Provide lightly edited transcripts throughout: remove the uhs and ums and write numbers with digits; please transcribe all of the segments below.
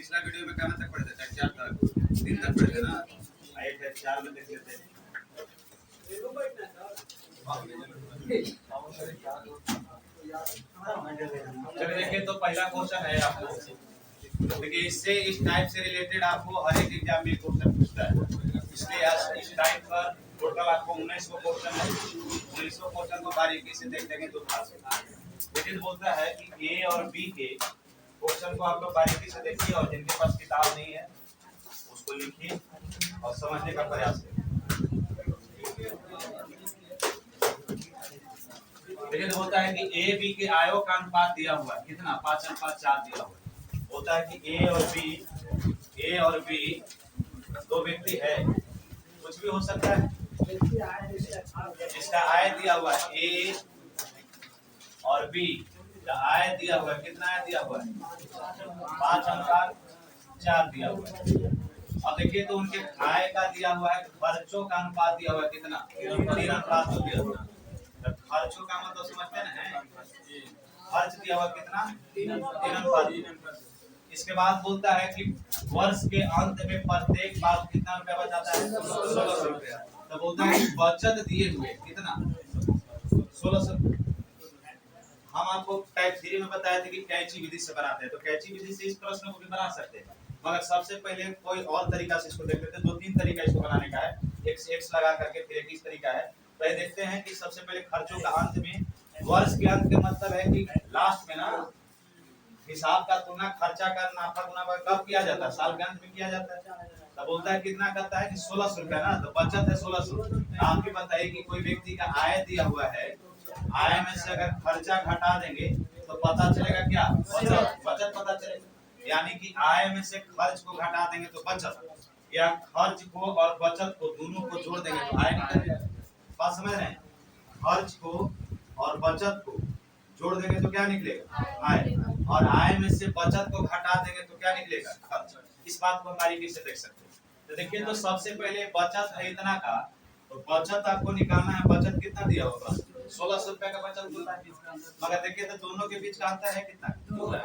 पिछला वीडियो में कहाँ तक पढ़े थे? टाइप 4 तक, 3 तक पढ़े थे ना? आइए टाइप 4 में देख लेते हैं। चलिए देखिए, तो पहला क्वेश्चन है आपको। देखिए, इससे इस टाइप से रिलेटेड आपको हर एक एग्जाम में क्वेश्चन पूछता है, इसलिए इस टाइप पर टोटल आपको 1900 क्वेश्चन है। 1900 क्वेश्चन को बारीकी से देख लेंगे तो पास होगा। लेकिन बोलता है कि ए और बी के क्वेश्चन को आप लोग बारीकी से देखिए और जिनके पास किताब नहीं है उसको लिखिए और समझने का प्रयास करिए। देखिए, तो होता है कि ए बी के आयो का अनुपात दिया हुआ है कितना? 5:4 दिया हुआ है। होता है कि ए और बी दो व्यक्ति है, कुछ भी हो सकता है। इसका आय दिया हुआ है ए और बी का आय दिया हुआ है, कितना आय दिया हुआ है? 5:4 दिया हुआ है। अब देखिए, तो उनके आय का दिया हुआ है, खर्चों का अनुपात दिया हुआ है कितना? 3:2 दिया हुआ है। खर्चों का मतलब समझते हैं ना? खर्च दिया हुआ कितना? 3:2। इसके बाद बोलता है कि वर्ष के अंत में प्रत्येक बार कितना रुपया बचाता है? 1600 रुपया। तो बोलता है कि बचत दिए हुए कितना? 1600। हम आपको टाइप 3 में बताए थे कि कैची विधि से बनाते हैं, तो कैची विधि से इस प्रश्न को भी बना सकते हैं, मगर सबसे पहले कोई और तरीका से इसको देख लेते हैं। 2-3 तरीका इसको बनाने का है, x लगा करके फिर एक इस तरीका है। पहले देखते हैं कि सबसे पहले खर्चों का अंत में, वर्ष के अंत का मतलब है कि लास्ट में ना हिसाब का तुलना खर्चा का नाफा गुना कब किया जाता है? साल के अंत में किया जाता है। तब बोलता है कितना करता है कि 1600 रुपया ना, तो बचत है 1600। आप भी बताइए कि कोई व्यक्ति का आय दिया हुआ है, आय में से अगर खर्चा घटा देंगे तो पता चलेगा क्या? बचत पता चलेगा। यानी कि आय में से खर्च को घटा देंगे तो बचत, या खर्च को और बचत को दोनों को जोड़ देंगे तो आय निकलेगा। बात समझ रहे हैं? खर्च को और बचत को जोड़ देंगे तो क्या निकलेगा? आय। और आय में से बचत को घटा देंगे तो क्या निकलेगा? खर्च। इस बात को हम बारीकी से देख सकते हैं। तो देखिए, तो सबसे पहले बचत है इतना का, तो बचत आपको निकालना है। बचत कितना दिया होगा? 1600 रुपया का बचत होता है। मगर देखिए, तो दोनों के बीच का अंतर है कितना? 2 है।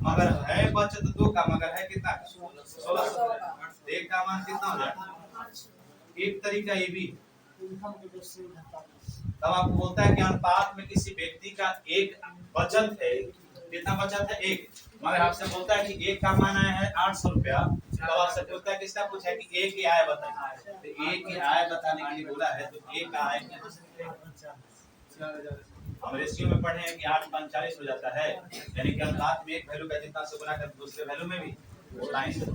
मगर है बचत 2 का, मगर है कितना? 1600। एक का मान कितना हो जाएगा? एक तरीका ये भी। तब आपको बोलता है कि अनुपात में किसी व्यक्ति का एक बचत है, कितना बचत है? 1। मगर आपसे बोलता है कि एक का मान आया है 800 रुपया। तब आपसे बोलता है किसका पूछा है कि एक की आय बताइए, तो एक की आय बताने के लिए बोला है, तो एक का आय हम रेशियो में पढ़े हैं कि 8:45 हो जाता है, यानी कि अनुपात में एक वैल्यू का जितना से गुना कर दूसरे वैल्यू में भी लाइन से,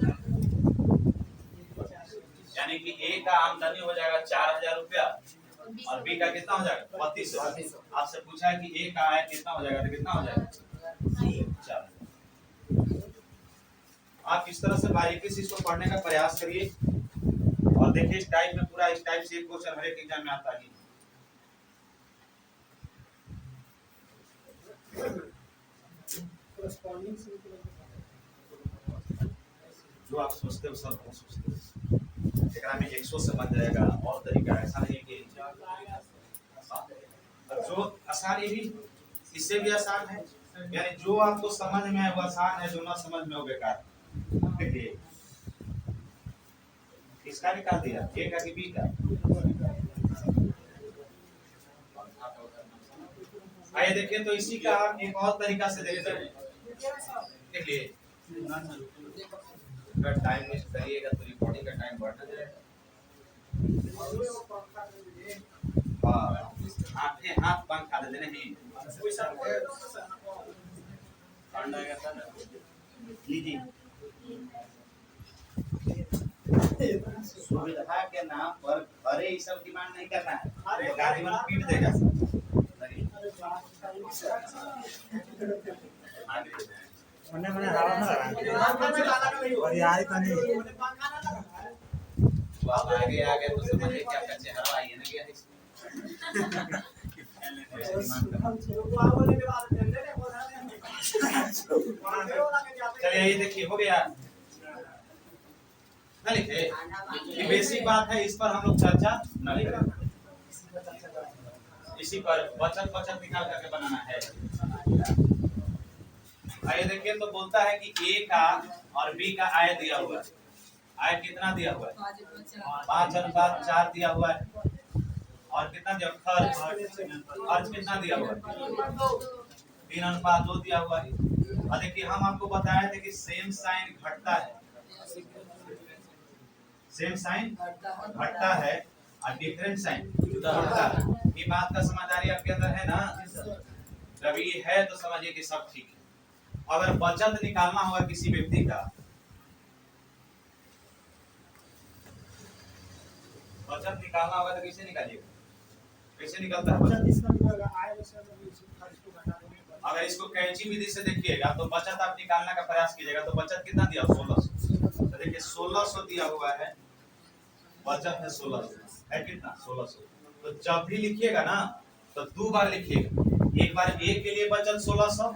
यानी कि ए का आमदनी हो जाएगा 4000 रुपया और बी का कितना हो जाएगा? 3200। आपसे पूछा है कि ए का आय कितना हो जाएगा, तो कितना हो जाएगा? 4। आप इस तरह से बारीकी से इसको पढ़ने का प्रयास करिए और देखिए, इस टाइप में पूरा इस टाइप से क्वेश्चन हर एक एग्जाम में आता है। जो आप सोचते हो सब हो सोचते हो, एकरा में 100 से बन जाएगा। और तरीका ऐसा नहीं कि जो आसान, ये भी इससे भी आसान है, यानी जो आपको समझ में आए वो आसान है, जो ना समझ में हो बेकार। देखिए, इसका निकाल दिया, ए का कि बी का? आइए देखिए, तो इसी का हम एक और तरीका से देखते हैं। देखिए, अगर टाइम वेस्ट करिएगा तो रिकॉर्डिंग का टाइम बढ़ जाएगा। आपके हाथ बंद खा देते नहीं, लीजिए। सुविधा के नाम पर घरे ये सब डिमांड नहीं करना है, गाड़ी वाला पीट देगा। मने मने हवा ना और यार तो नहीं तो आप आगे आ गए तो समझिए कि आपका चेहरा आई है ना क्या? चलिए, ये देखिए, हो गया ना? लिखे, ये बेसिक बात है, इस पर हम लोग चर्चा न करें। इसी पर बचत निकाल करके बनाना है। आइए देखिए, तो बोलता है कि ए का और बी का आय दिया हुआ है। आय कितना दिया हुआ है? 5:4 दिया हुआ है। और कितना दिया? खर्च खर्च कितना दिया हुआ है? 3:2 दिया हुआ है। और देखिए, हम आपको बताए थे कि सेम साइन घटता है, सेम साइन घटता है और डिफरेंट साइन बढ़ता है। ये बात का समझदारी आपके अंदर है ना? जब ये है तो समझिए कि सब ठीक है। अगर बचत निकालना होगा किसी व्यक्ति का, बचत निकालना होगा तो कैसे निकालिएगा? कैसे निकलता है बचत? अगर इसको कैंची विधि से देखिएगा तो बचत आप निकालने का प्रयास कीजिएगा तो बचत कितना दिया? 1600। तो देखिए 1600 दिया हुआ है, बचत है 1600 है। कितना? 1600। तो जब भी लिखिएगा ना तो 2 बार लिखिएगा। एक बार ए के लिए बचत 1600,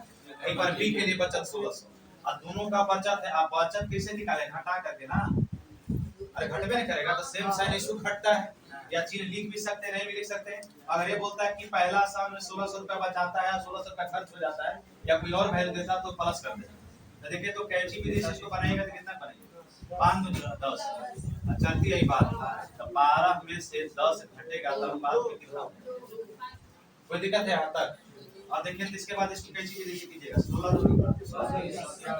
एक बार बी के लिए बचत 1600। और दोनों का बचत है। आप बचत कैसे निकालें? घटा करके ना। अरे घटबे नहीं करेगा तो सेम साइन इशू घटता है। या चीज लिख भी सकते हैं, नहीं भी लिख सकते हैं। अगर ये बोलता है कि पहला साल में 1600 रुपया बचाता है, 1600 रुपया खर्च हो जाता है, या कोई और वैल्यू देता है तो प्लस कर देता है। तो देखिए, तो कैंची विधि से इसको बनाएगा तो कितना बनेगा? 5 × 10। चलती है बात। तो 12 में से 10 घटेगा तो बात में कितना होगा? कोई दिक्कत है यहाँ तक? और देखिए, तो इसके बाद इसको कैंची विधि से कीजिएगा। 16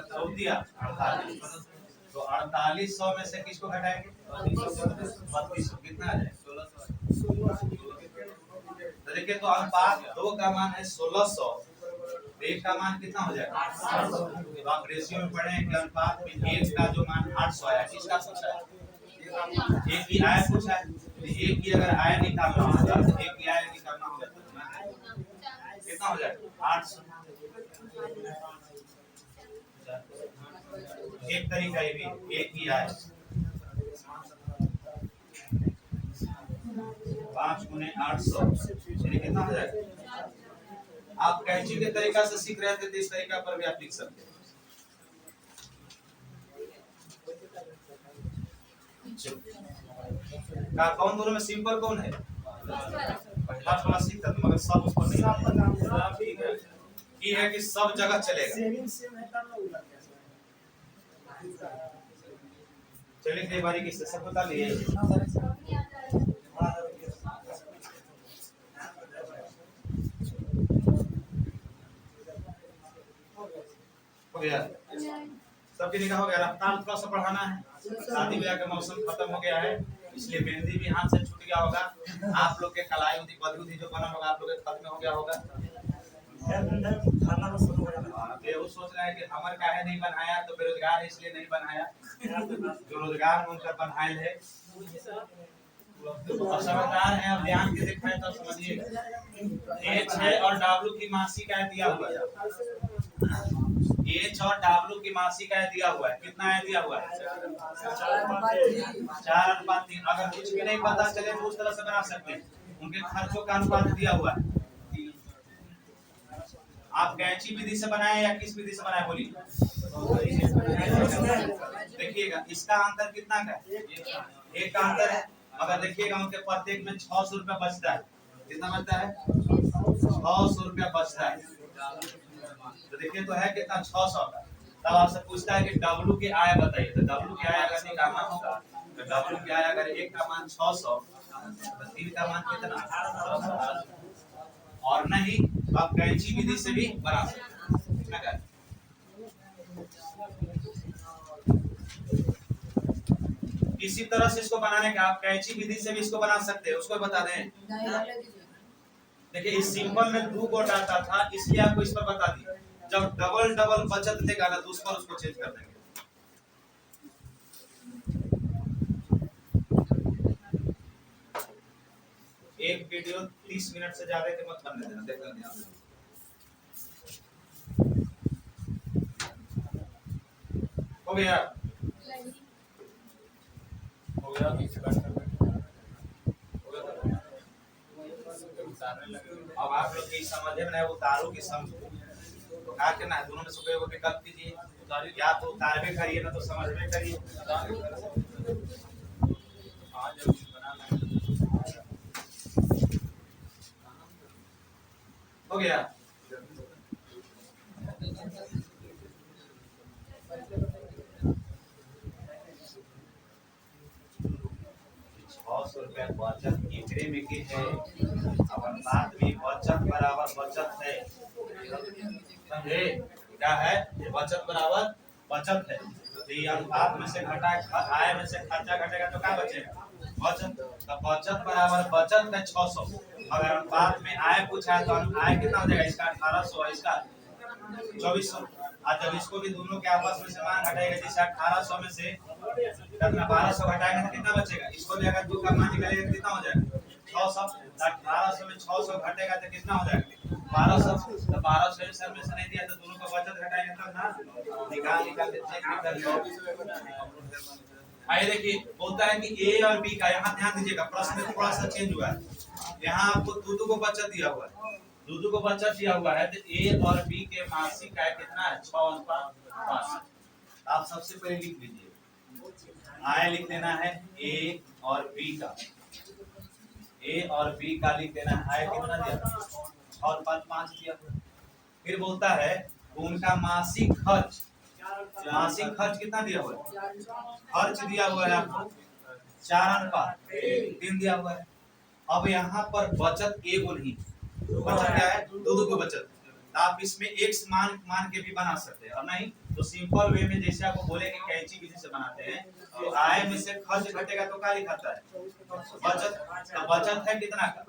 चौथिया 48। तो 4800 में से किसको घटाएंगे? 3200। कितना आ जाएगा? 1600। तो देखिए, तो अनुपात 2 का मान है 1600, 1 का मान कितना हो जाएगा? 800। तो आप रेशियो में पढ़े कि अनुपात में 1 का जो मान 800 आया, किसका पूछा है? 1 की आय पूछा है। 1 की अगर आय निकालना होगा, 1 की आय निकालना होगा तो कितना हो जाएगा? 800। एक तरीका ये भी, 1 की आय 5 × 800 कितना हो जाएगा? आप कैंची के तरीका से सीख रहे थे तो इस तरीका पर भी आप लिख सकते हैं। कौन दोनों में सिंपल कौन है? पहला थोड़ा सीखता था मगर सब उसको नहीं। ठीक है, ये है कि सब जगह चलेगा। चलिए कई बारी किससे सब बता लिए। हो गया, सबके निकाह हो गया। रफ्तार थोड़ा सा बढ़ाना है, शादी ब्याह का मौसम खत्म हो गया है, इसलिए मेहंदी भी हाथ से छूट गया होगा। आप लोग के कलाई उदी बदलू जो बना होगा आप लोग के खत्म हो गया होगा। वो सोच रहा है कि हमारे काहे नहीं बनाया, तो बेरोजगार इसलिए नहीं बनाया। जो रोजगार में उनका बनायल है समझदार है। अब ध्यान के देखें तो समझिएगा। एच है और डब्ल्यू की मासिक आय दिया हुआ है। एच और डब्ल्यू की मासिक आय दिया हुआ है। कितना आय दिया हुआ है? 4:3। अगर कुछ भी नहीं पता चले तो उस तरह से बना सकते हैं। उनके खर्चों का अनुपात दिया हुआ है। आप कैंची विधि से बनाए या किस विधि से बनाए बोलिए? देखिएगा, इसका अंतर कितना का है? 1 का अंतर है। अगर देखिएगा उनके प्रत्येक में 600 रुपया बचता है। कितना बचता है? 600 रुपया बचता है। तो देखिए, तो है कितना? 600 का। तब आपसे पूछता है कि डब्ल्यू की आय बताइए। तो डब्ल्यू की आय अगर निकालना होगा तो डब्ल्यू की आय अगर 1 का मान 600 तो 3 का मान कितना? और नहीं तो आप कैंची विधि से भी बना सकते हैं। इसी तरह से इसको बनाने का आप कैंची विधि से भी इसको बना सकते हैं। उसको बता दें। देखिए, इस सिंपल में 2 को डाटा था इसलिए आपको इस पर बता दिया। जब डबल डबल बचत देगा ना तो उस पर उसको चेंज कर देंगे। एक वीडियो 30 मिनट से ज्यादा के मत बनने देना। देखना ध्यान से। हो गया? हो गया? अब आप लोग की समझे में उतारो की समझो तो क्या करना है? दोनों में से कोई एक विकल्प कीजिए। या तो उतारवे करिए ना तो समझवे करिए। हो गया? रुपया बचत एकरे में के है। अब अनुपात में बचत बराबर बचत है, समझे क्या है? बचत बराबर बचत है। तो ये अनुपात में से घटा आय में से खर्चा घटेगा तो क्या बचेगा? बचत। तो बचत बराबर बचत है 600। अगर अनुपात में आय पूछा है तो आय कितना हो जाएगा? इसका 1800 है, इसका 2400। आज जब इसको भी दोनों के आपस में से मान घटाएगा, जैसे 1800 में से कितना 1200 घटाएंगे तो कितना बचेगा? इसको भी अगर 2 का मान निकालेंगे तो कितना हो जाएगा? 600। 1800 में 600 घटेगा तो कितना हो जाएगा? 1200। तो 1200 सर में से नहीं दिया तो दोनों को बचत घटाएंगे तब ना, निकाल के चेक कर लो। आइए देखिए, बोलता है कि ए और बी का, यहाँ ध्यान दीजिएगा प्रश्न में थोड़ा सा चेंज हुआ है। यहाँ आपको दूधू को बचत दिया हुआ है, दूधू को बचत दिया हुआ है, तो ए और बी के मासिक आय कितना है? 6:5। आप सबसे पहले लिख लीजिए, आय लिख देना है ए और बी का, ए और बी का लिख देना है। आय कितना दिया? 6:5 दिया। फिर बोलता है उनका मासिक खर्च, मासिक खर्च कितना दिया हुआ है? खर्च दिया हुआ है आपको 4:3 दिया हुआ है। अब यहाँ पर बचत एगो नहीं, बचत क्या है? दो को बचत। आप इसमें x मान के भी बना सकते हैं, और नहीं तो सिंपल वे में जैसे आपको बोले कि कैंची विधि से बनाते हैं, तो आय में से खर्च घटेगा तो क्या लिखाता है? बचत। तो बचत है कितना का?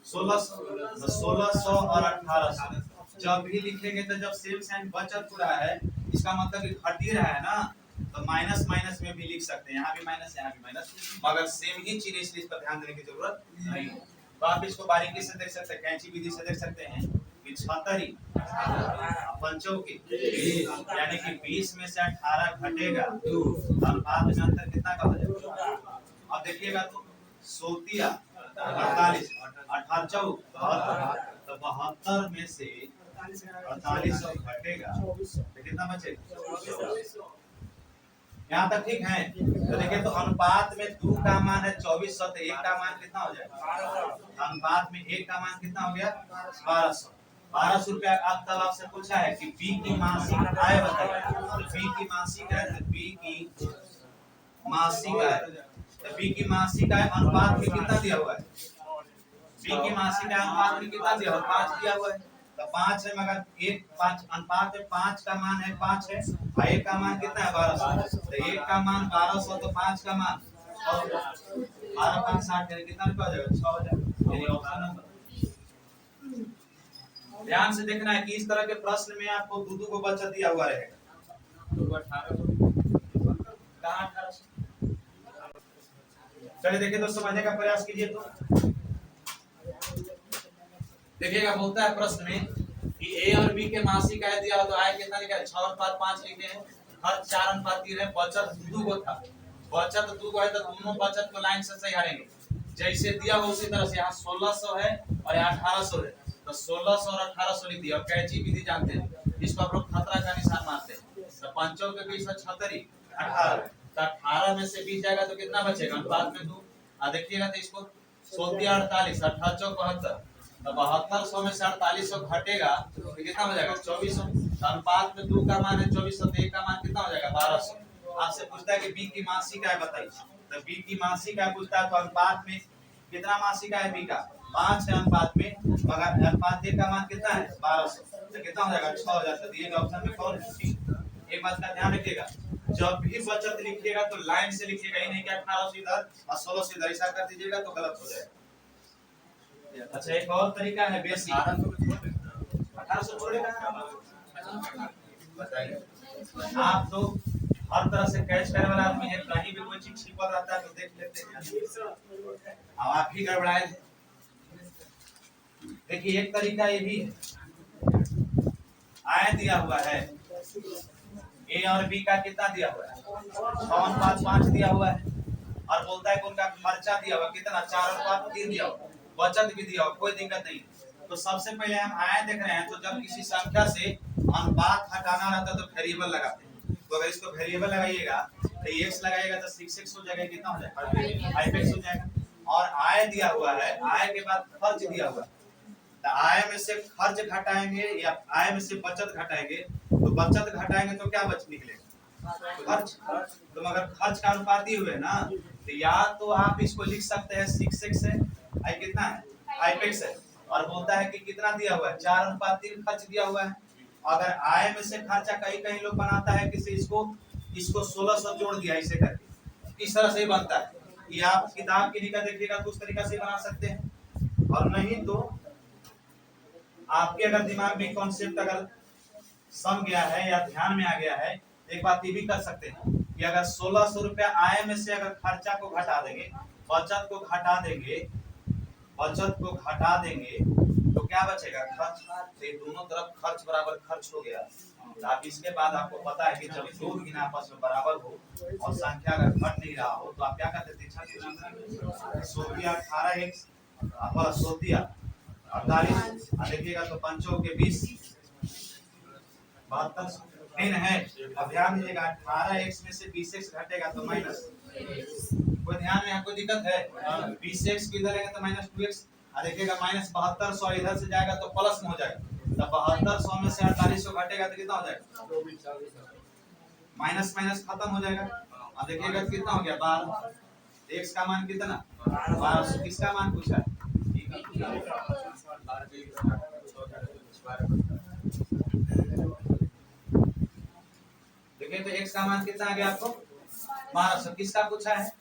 1600। 1600 और 1800 जब भी लिखेंगे तो जब सेम साइन बचत हो रहा है, इसका मतलब कि घट ही रहा है ना, तो माइनस माइनस में भी लिख सकते हैं, यहाँ भी माइनस यहाँ भी माइनस, मगर सेम ही चीज, इसलिए इस पर ध्यान देने की जरूरत नहीं। तो आप इसको बारीकी से देख सकते हैं, कैंची विधि से देख सकते हैं कि 76 पंचों की, यानी कि 20 में से 18 घटेगा तो अनुपात में अंतर कितना का हो जाएगा? अब देखिएगा तो 16 48 18 चौक 72, तो 72 में से 48 घटेगा तो कितना बचेगा? यहाँ तक ठीक है? तो देखिए, तो अनुपात में 2 का मान है 2400, तो 1 का मान कितना हो जाएगा? अनुपात में 1 का मान कितना हो गया? 1200। 1200 रुपया। अब तब आपसे पूछा है कि बी की मासिक आय बताइए, तो बी की मासिक आय, तो बी की मासिक आय, तो बी की मासिक आय अनुपात में कितना दिया हुआ है? बी की मासिक आय अनुपात में कितना दिया हुआ? 5 दिया हुआ है। तो 5 है, मगर 1 5 अनुपात में 5 का मान है 5 है, और 1 का मान कितना है? 1200। तो 1 का मान 1200, तो 5 का मान 12 5 60 है, कितना रुपया हो जाएगा? 6 हो जाएगा। यानी ऑप्शन नंबर। ध्यान से देखना है कि इस तरह के प्रश्न में आपको दूधू को बचत दिया हुआ रहेगा। तो 1800 कहां 1800? चलिए देखिए तो समझने का प्रयास कीजिए। तो देखिएगा, बोलता है प्रश्न में कि ए और बी के मासिक आय दिया हो तो आय कितना निकला? 6:5 लिखे हैं, खर्च 4:3 है, बचत 2 को था, बचत 2 को है, तो दोनों बचत को लाइन से सही हारेंगे। जैसे दिया हो उसी तरह से, यहाँ 1600 है और यहाँ 1800 है, तो 1600 और 1800 लिख दिया। और कैंची विधि जानते हैं, इसको आप लोग खतरा का निशान मानते हैं। तो पंचों के बीच 76 18, तो 18 में से 20 जाएगा तो कितना बचेगा? अनुपात में 2। देखिएगा तो इसको 16 48 18 चौक 72, तो 7200 में से 4800 घटेगा तो कितना हो जाएगा? 2400। अनुपात में 2 का मान है 2400, तो 1 का मान कितना हो जाएगा? 1200। आपसे पूछता है कि बी की मासिक आय बताइए, तो बी की मासिक आय पूछता है, तो अनुपात में कितना मासिक आय बी का? 5 है अनुपात में, मगर अनुपात 1 का मान कितना है? 1200, तो कितना हो जाएगा? 6 हो जाता है। ये ऑप्शन में कौन है? एक बात का ध्यान रखिएगा, जब भी बचत लिखिएगा तो लाइन से लिखिएगा, ही नहीं कि 1800 इधर और 1600 इधर, ऐसा कर दीजिएगा तो गलत हो जाएगा। अच्छा, एक और तरीका है बेसिक। 1800 छोड़ेगा, बताइए आप तो हर तरह से कैच करने वाला आदमी है, कहीं भी कोई चीज छिपा रहता है तो देख लेते हैं। अब आप ही गड़बड़ाए। देखिए, एक तरीका ये भी है, आय दिया हुआ है, ए और बी का कितना दिया हुआ है? 6:5 दिया हुआ है, और बोलता है कि उनका खर्चा दिया हुआ कितना? 4:3 दिया हुआ, बचत भी दिया हुआ, कोई दिक्कत नहीं। तो सबसे पहले हम आय देख रहे हैं, तो जब किसी संख्या से अनुपात हटाना रहता है तो वेरिएबल लगाते हैं। तो अगर इसको वेरिएबल लगाइएगा तो x लगाइएगा तो 6x हो जाएगा, कितना हो जाएगा? 5x हो जाएगा। और आय दिया हुआ है, आय के बाद खर्च दिया हुआ है, तो आय में से खर्च घटाएंगे या आय में से बचत घटाएंगे, तो बचत घटाएंगे तो क्या बच निकलेगा? खर्च। तो मगर खर्च का अनुपात दिए हुए ना, तो या तो आप इसको लिख सकते हैं 6x है, आई कितना है 5x है, और बोलता है कि कितना दिया हुआ है 4:3 खर्च दिया हुआ है। अगर आय में से खर्चा कहीं कहीं लोग बनाता है कि इसको 1600 जोड़ दिया इसे करके, इस तरह से ही बनता है। ये आप किताब की लिखा देखिएगा तो उस तरीका से बना सकते हैं, और नहीं तो आपके अगर दिमाग में कॉन्सेप्ट अगर सम गया है या ध्यान में आ गया है, एक बात ये भी कर सकते हैं कि अगर 1600 रुपया आय में से अगर खर्चा को घटा देंगे, बचत को घटा देंगे, तो क्या बचेगा खर्च। तो दोनों तरफ खर्च बराबर खर्च हो गया। तो आप इसके बाद आपको पता है कि जब दो गिना आपस में बराबर हो और संख्या अगर घट नहीं रहा हो तो आप क्या करते थे, 18x 48, देखिएगा तो पंचों के 20 72 तीन है। अब ध्यान दीजिएगा 18x में से 20x घटेगा तो माइनस, कोई ध्यान में कोई दिक्कत है? 20x को इधर लेंगे तो -2x, देखिएगा -7200 इधर से जाएगा तो प्लस में हो जाएगा, तब 7200 में से 4800 घटेगा तो कितना हो जाएगा, माइनस माइनस खत्म हो जाएगा। अब देखिएगा कितना हो गया 12, x का मान कितना 1200, किसका मान पूछा है, देखिए तो x का मान कितना आ गया आपको 1200, किसका पूछा है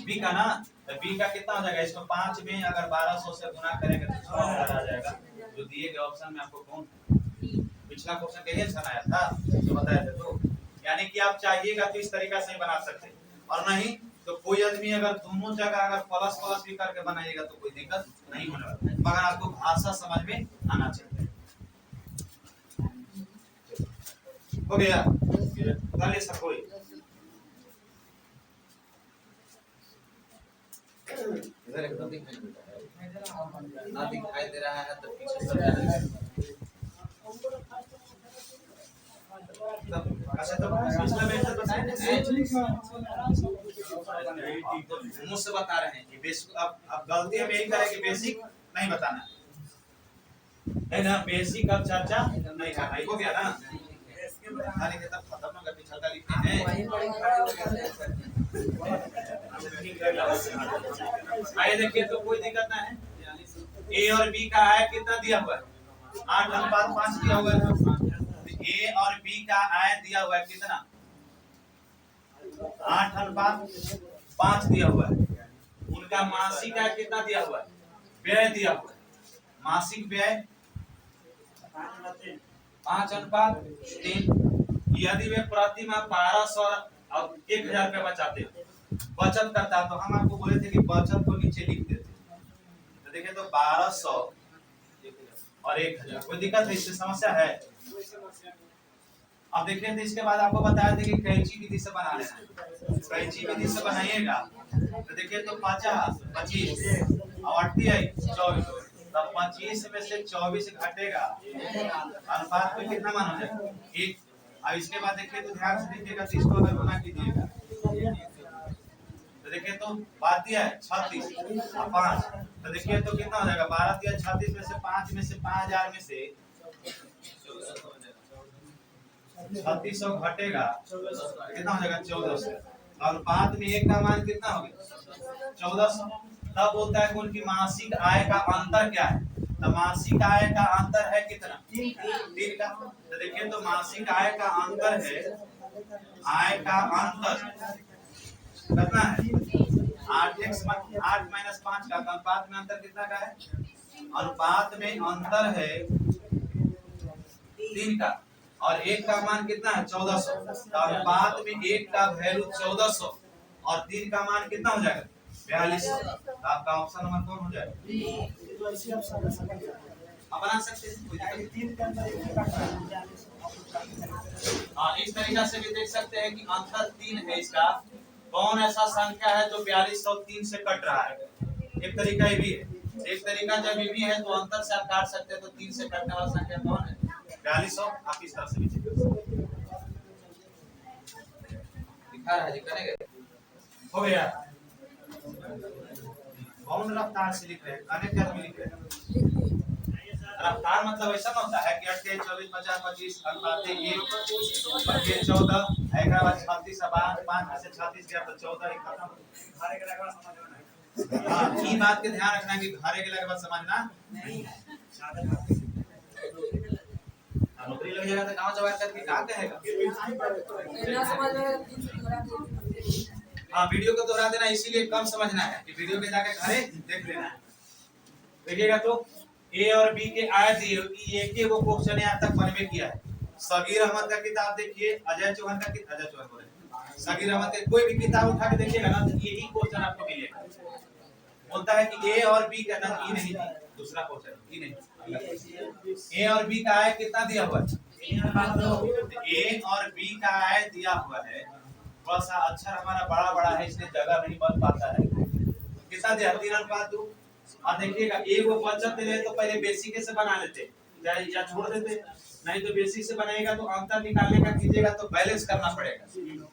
b का ना, तो b का कितना हो जाएगा, इसको 5 में अगर 1200 से गुना करेंगे तो 6000 आ जाएगा, जो दिए गए ऑप्शन में आपको कौन पिछला क्वेश्चन के लिए आया था तो बताया था। तो यानी कि आप चाहिएगा तो इस तरीका से ही बना सकते हैं, और नहीं तो कोई आदमी अगर दोनों जगह अगर प्लस प्लस भी करके बनाइएगा तो कोई दिक्कत नहीं होने वाला, मगर आपको भाषा समझ में आना चाहिए। हो गया कर ले सब कोई, इधर एकदम ना दिखाई दे रहा है तो पीछे सब अच्छा तो पिछला में मुझ से बता रहे हैं कि बेसिक, अब गलती हम यही करें कि बेसिक नहीं बताना है ना, बेसिक अब चर्चा नहीं करना, हो गया ना, खाली के तब खत्म ना कर पिछला लिखते हैं। आइए देखिए तो कोई दिक्कत ना है, ए और बी का आय कितना दिया हुआ है 8:5 दिया हुआ है, ए और बी का आय दिया हुआ है कितना 8:5 दिया हुआ है, उनका मासिक आय कितना दिया हुआ है, व्यय दिया हुआ है, मासिक व्यय 5:3, यदि वे प्रति माह 1200 और 1000 रुपया बचाते हो बचत करता तो हम आपको बोले थे कि बचत को नीचे लिख देते, तो देखिए तो 1200 और 1000, कोई दिक्कत है, इससे समस्या है। अब देखिए तो इसके बाद आपको बताया था कि कैंची विधि से बना लेना है, कैंची विधि से बनाइएगा तो देखिए तो 50 25 और 24, तब 25 में से 24 घटेगा, अनुपात में कितना मान हो जाएगा 1। अब इसके बाद देखिए तो ध्यान से देखिएगा तो इसको अगर गुना कीजिएगा तो देखिए तो बात दिया है 36 और 5, तो देखिए तो कितना हो जाएगा 12 दिया 36 में से 5 में से 5000 में से 3600 घटेगा कितना हो जाएगा 1400, अनुपात में 1 का मान कितना हो गया 1400। तब बोलता है कि उनकी मासिक आय का अंतर क्या है, तो मासिक आय का अंतर है कितना 3 का, तो देखिए तो मासिक आय का अंतर है, आय का अंतर कितना है 8x 8 - 5 का, अनुपात में अंतर कितना का है, अनुपात में अंतर है 3 का, और 1 का मान कितना है 1400, तो अनुपात में 1 का वैल्यू 1400 और 3 का मान कितना हो जाएगा 4200, तो आपका ऑप्शन नंबर कौन हो जाएगा, आप बना सकते हैं। हाँ इस तरीका से भी देख सकते हैं कि अंतर 3 है, इसका कौन ऐसा संख्या है जो 4200 3 से कट रहा है, एक तरीका ये भी है, एक तरीका जब ये भी है तो अंतर से आप काट सकते हैं, तो 3 से कटने वाला संख्या कौन है 4200, आप इस तरह से भी दिखा रहा है, करेंगे हो गया। कौन रफ्तार से लिख रहे हैं, अनेक आदमी लिख रहे हैं, रफ्तार मतलब ऐसा होता है कि 28 24 50 25 अनुपात 1 14 एक बाद 36 5 में से 36 गया तो 14 ही खत्म। घरे के लगवा समझ में नहीं। हाँ, ई बात के ध्यान रखना कि घरे के लगे बात समझना नहीं। नौकरी लग जाएगा तो गाँव जवाब करके क्या कहेगा? हाँ, वीडियो को दोहरा देना, इसीलिए कम समझना है कि वीडियो पे जाके घरे देख लेना है। देखिएगा तो ए और बी के आए दिए, एक ही वो क्वेश्चन यहाँ तक बनवे किया है। सगीर अहमद का किताब देखिए, अजय चौहान का किताब, अजय चौहान बोले सगीर अहमद के कोई भी किताब उठा के देखिएगा ना तो यही क्वेश्चन आपको मिलेगा। बोलता है कि ए और बी का नाम ई नहीं, दूसरा क्वेश्चन ई नहीं। ए और बी का आय कितना दिया हुआ है? ए और बी का आय दिया हुआ है, बस अक्षर हमारा बड़ा बड़ा है इसलिए जगह नहीं बन पाता है। कितना दिया? 3:2। और देखिएगा एक वो बचत ले तो पहले बेसिक से बना लेते या छोड़ देते, नहीं तो बेसिक से बनाएगा तो अंतर निकालने का कीजिएगा तो बैलेंस करना पड़ेगा,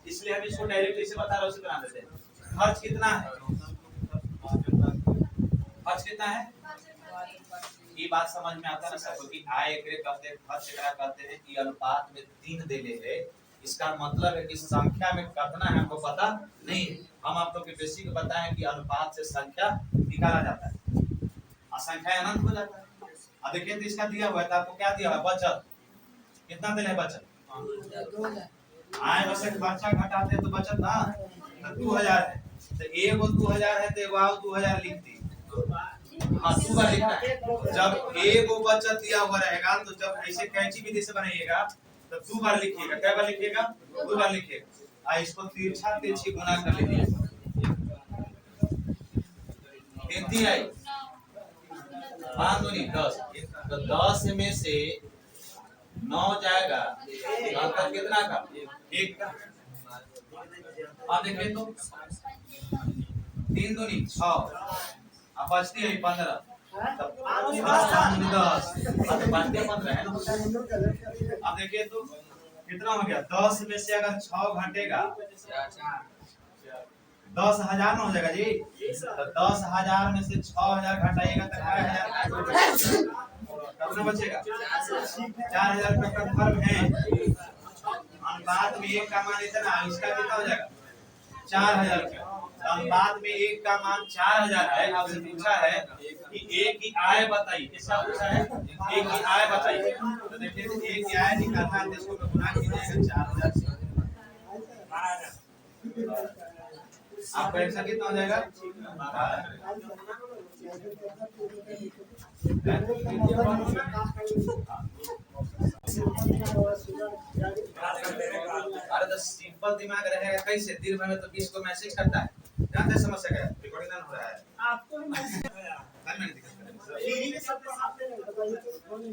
इसलिए हम इसको डायरेक्ट इसे बता रहे उसे बना देते हैं। खर्च कितना है? खर्च कितना है? ये बात समझ में आता है ना सबको कि आय एकरे कहते हैं, खर्च एकरा कहते हैं कि अनुपात में 3 देले है। इसका मतलब है कि संख्या में कितना है हमको पता नहीं है। हम आप लोग के बेसिक बताएं कि अनुपात से संख्या निकाला जाता है और संख्या अनंत हो जाता है। अब देखिए तो इसका दिया हुआ है तो आपको क्या दिया हुआ है? बचत कितना देना है? बचत आय में से खर्चा घटाते हैं तो बचत ना 2000 है, तो एगो 2000 है तो एगो आओ 2000 लिख दी। हाँ, 2 बार लिखना है। जब एगो बचत दिया हुआ रहेगा तो जब ऐसे कैंची विधि से बनाइएगा तो 2 बार लिखिएगा। क्या बार लिखिएगा? 2 बार लिखिएगा। आ इसको तिरछा तिरछी गुना कर लीजिए। कितनी आई? 5 दूनी 10, तो 10 में से 9 जाएगा, अंतर कितना का? 1 का। अब देखिए तो 3 दूनी 6, अब बचती है 15, तब 5 दूनी 10, अब बचती है 15 है ना। अब देखिए तो कितना हो गया? 10 में से अगर 6 घटेगा 10,000 ना हो जाएगा जी। तो 10,000 में से 6,000 घटाइएगा तो 4,000 कितना बचेगा? 4,000 रुपये का फर्क है। अनुपात में एक का मान इतना, इसका कितना हो जाएगा? 4,000 रुपये। अनुपात में एक का मान 4,000 है। आपसे पूछा है कि एक की आय बताइए, किसका पूछा है? एक की आय बताइए। तो देखिए तो एक की आय निकालना है तो इसको गुना कीजिएगा 4,000 से। आपका ऐसा कितना हो जाएगा? अरे तो सिंपल दिमाग रहेगा कैसे? दिन भर में तो 20 को मैसेज करता है, जानते समस्या क्या है? रिकॉर्डिंग ना हो रहा है आपको।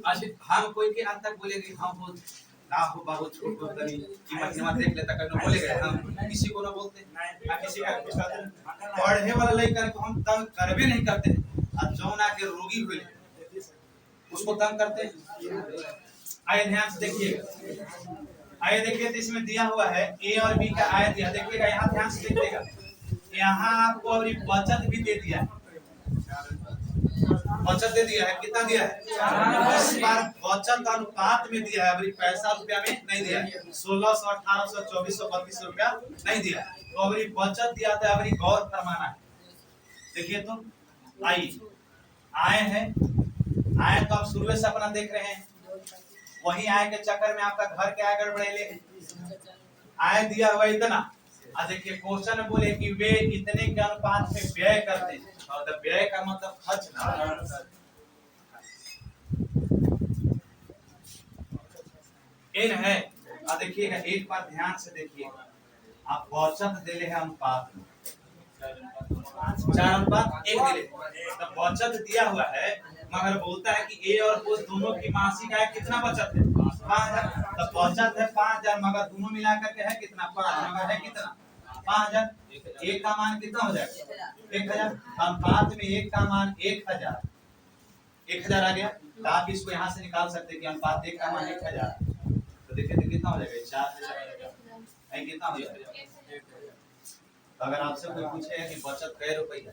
अच्छा, हम कोई के अंत तक बोलेगी हम बहुत ना हो बहुत छोट हो करी कि महीना देख लेता कभी बोलेगा, हम किसी को ना बोलते ना किसी का कुछ कहते हैं। पढ़े वाला लड़का को हम तंग करबे नहीं करते, और जौन आके रोगी हुए उसको तंग करते हैं। आइए ध्यान से देखिएगा, आइए देखिए तो इसमें दिया हुआ है ए और बी का आय दिया। देखिएगा यहाँ ध्यान से देखिएगा, यहाँ आपको अभी बचत भी दे दिया है। बचत दे दिया है, कितना दिया है? इस बार बचत अनुपात में दिया है, अभी पैसा रुपया में नहीं दिया है। 1600, 1800, 2400, 3200 रुपया नहीं दिया, तो अभी बचत दिया था। अभी गौर फरमाना है। देखिए तो आय है, आय तो आप शुरू से अपना देख रहे हैं, वही आय के चक्कर में आपका घर के आय गड़बड़ेले। आय दिया हुआ इतना, देखिए क्वेश्चन में बोले कि वे इतने के अनुपात में व्यय करते हैं, और तो व्यय का मतलब खर्च ना। इन है, देखिएगा एक बार ध्यान से देखिएगा, आप बचत दिले है अनुपात में 4:1 दिले, तो बचत दिया हुआ है मगर बोलता है कि ए और बी दोनों की मासिक आय कितना बचत है? 5,000। तो बचत है 5,000 मगर दोनों मिलाकर के है कितना? 5 मगर है कितना? 5,000। एक का मान कितना हो जाएगा? 1,000। अनुपात में एक का मान 1,000, 1,000 आ गया। तो आप इसको यहाँ से निकाल सकते हैं कि अनुपात एक का मान 1,000, तो देखिए तो कितना हो जाएगा? 4,000 कितना हो जाएगा? तो अगर आपसे कोई पूछे कि बचत कै रुपया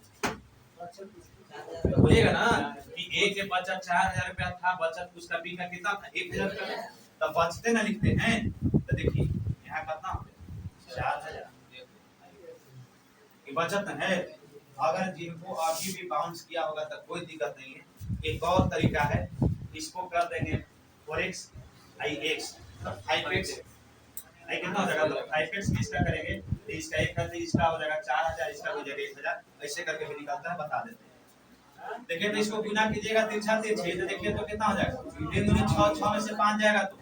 तो बोलिएगा ना कि ए के बचत 4,000 रुपया था, बचत उसका बी का कितना था? 1,000 रुपया। तब बचते ना लिखते हैं, तो देखिए यहाँ कितना हो गया? 4000 की बचत है। अगर जिनको अभी भी बाउंस किया होगा तो कोई दिक्कत नहीं है। एक और तरीका है, इसको कर देंगे 4x ix 5x आई कितना हो जाएगा, तो 5x में इसका करेंगे तो इसका 1000, इसका हो जाएगा 4000, इसका हो जाएगा 1000, ऐसे करके भी निकलता है, बता देते हैं। देखिए तो इसको गुना कीजिएगा 3 6 3 6, तो देखिए तो कितना हो जाएगा, 3 दूनी 6, 6 में से 5 जाएगा। तो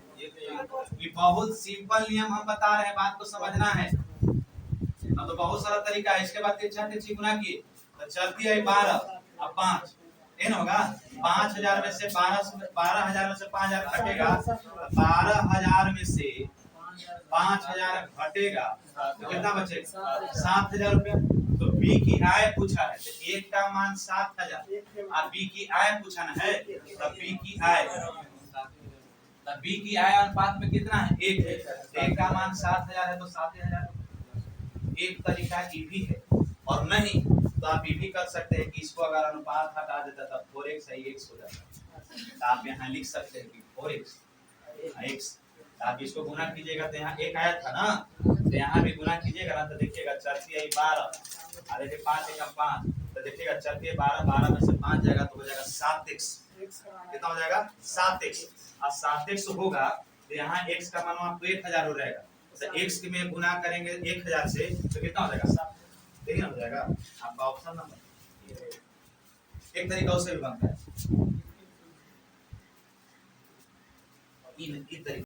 ये बहुत सिंपल नियम हम बता रहे हैं, बात को समझना है। अब तो बहुत सारा तरीका है। इसके बाद 3 6 3 6 गुना किए तो चलती है 12 अब 5 एन होगा। 5000 में से 12000 में से 5000 घटेगा, 12000 में से 5000 घटेगा तो कितना बचेगा, 7000 रुपया। तो बी की आय पूछा है तो एक का मान 7000 और बी की आय पूछा ना है, तो बी की आय अनुपात में कितना है, 1 है। एक का मान 7000 है तो 7000। एक तरीका ये भी है, और नहीं तो आप ये भी कर सकते हैं कि इसको अगर अनुपात हटा देता तब 4x x हो जाता, तो आप यहाँ लिख सकते हैं कि 4x x। आप इसको गुना कीजिएगा तो यहाँ 1 आया था ना, तो यहाँ भी गुना कीजिएगा ना, तो देखिएगा 4 × 12 और देखिए 5 × 5, तो देखिएगा 4 × 12, 12 में से 5 जाएगा तो हो जाएगा 7x। कितना हो जाएगा, 7x। और 7x होगा तो यहाँ x का मान आपको 1000 हो जाएगा, तो x में गुना करेंगे 1000 से तो कितना हो जाएगा, 7। देखिए हो जाएगा आपका ऑप्शन नंबर। एक तरीका उससे भी बनता है, इन तरीका